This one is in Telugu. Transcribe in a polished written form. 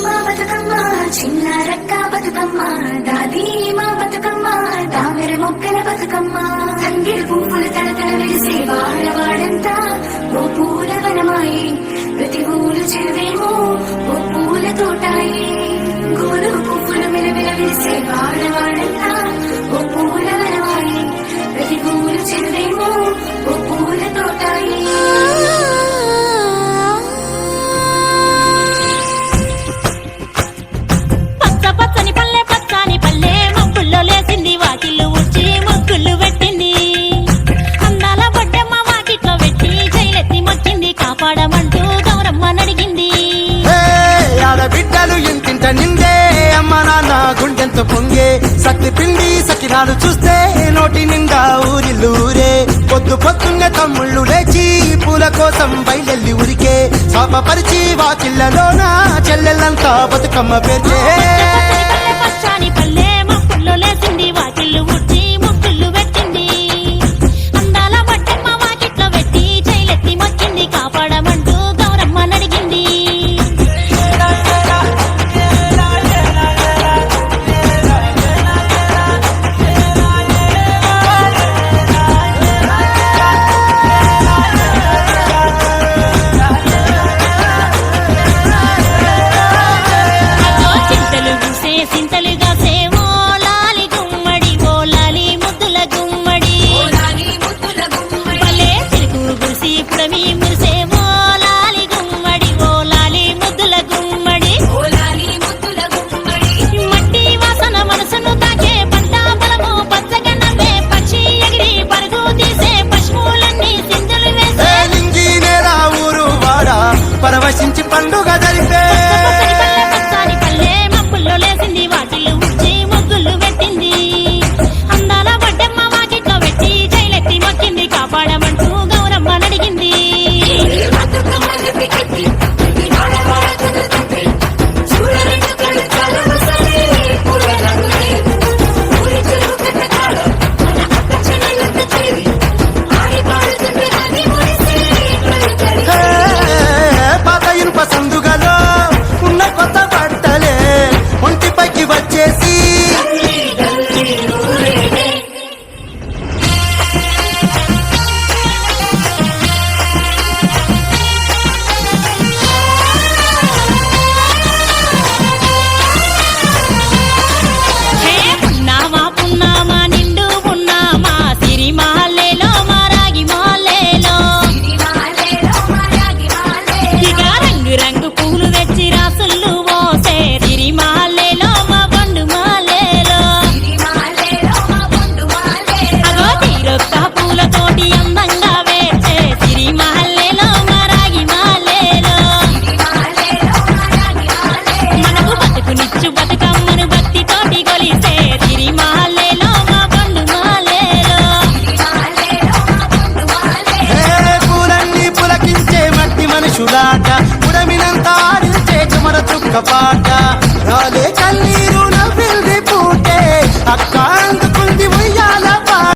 మా బతుకమ్మ చిన్నారక్క బతుకమ్మ దాది మా బతుకమ్మ తామెర మొక్కల బతుకమ్మ తంగిడి పువ్వులు తడతడ వెలిసే వాడవాడంతా ఓ పూల వనమాయి ప్రతి ఊరు చెరువేమో ఓ పూల తోటాయి గోరు పువ్వులు మెలమెల వెలిసే వాడవాడంతా ఓ పూల వనమాయి ప్రతి ఊరు చెరువేమో ఓ పూల తోటాయి కాపాడమంటూ గౌరమ్మ నడిగింది. ఆడబిడ్డలు ఇంటింట నిందే అమ్మ నాన్న గుండెంతో పొంగే సత్తి పిండి సకినాలు చూస్తే నోటి నిండా ఊరిల్లూరే పొద్దు పొద్దున్నే తమ్ముళ్ళు లేచి పూల కోసం బయలెల్లి ఉరికే శాపపరిచి వాకిళ్లలోన చెల్లెళ్ళంతా బతుకమ్మ పేర్చే పచ్చాని పల్లె మొక్కుల్లో లేచింది వాకిళ్ళు ఉడ్చి ముక్కుళ్ళు పెట్టింది అందాల బట్టమ్మ వాకిట్లో పెట్టి జైలెత్తి మొక్కింది కాపాడమంటూ గౌరమ్మ నడిగింది. చింతలు పూసే సింతలుగా సేవో లాలి గుమ్మడి ఓ లాలి ముద్దుల గుమ్మడి పల్లె చిరుకు గురిసి పుడమి మురిసేమో లాలి గుమ్మడి ఓ లాలి ముద్దుల గుమ్మడి మట్టి వాసన మనసును తాకే పంట బలము పచ్చగా నవ్వే పక్షి ఎగిరి పరుగు తీసే పశువులన్నీ సింధులు వేసే లింగి నేల ఊరు వాడ పరవశించి పండుగ జరిపే పచ్చాని పల్లె మప్పుల్లో లేసింది వాకిళ్ళు ఉడ్చి ముగ్గుళ్ళు పెట్టింది అందాల బడ్డమ్మ వాకిట్లో పెట్టి జైలెత్తి మొక్కింది కాపాడమంటూ గౌరమ్మ నడిగింది. పాత ఇనుప సందుగలో ఉన్న కొత్త బట్టలే ఒంటిపైకి వచ్చేసి హే పున్నామా పున్నామా నిండు పున్నామా సిరి మహల్లేలో మా రాగి మహల్లేలో ఇక రంగు రంగు పూలు తెచ్చి రాసుళ్ళు పోసే సిరి మహల్లేలో మా పండు మహల్లేలో అగో తీరొక్క పూలతోటి అందంగా వేచే సిరి మహల్లేలో మా రాగి మహల్లేలో మనకు బతుకునిచ్చు బతుకమ్మను భక్తితోటి కొలిసే సిరి మహల్లేలో మా పండు మహల్లేలో పూలన్నీ పులకించే మట్టి మనుషులాట పుడమినంతా ఆడించే కుమర చుక్క పాట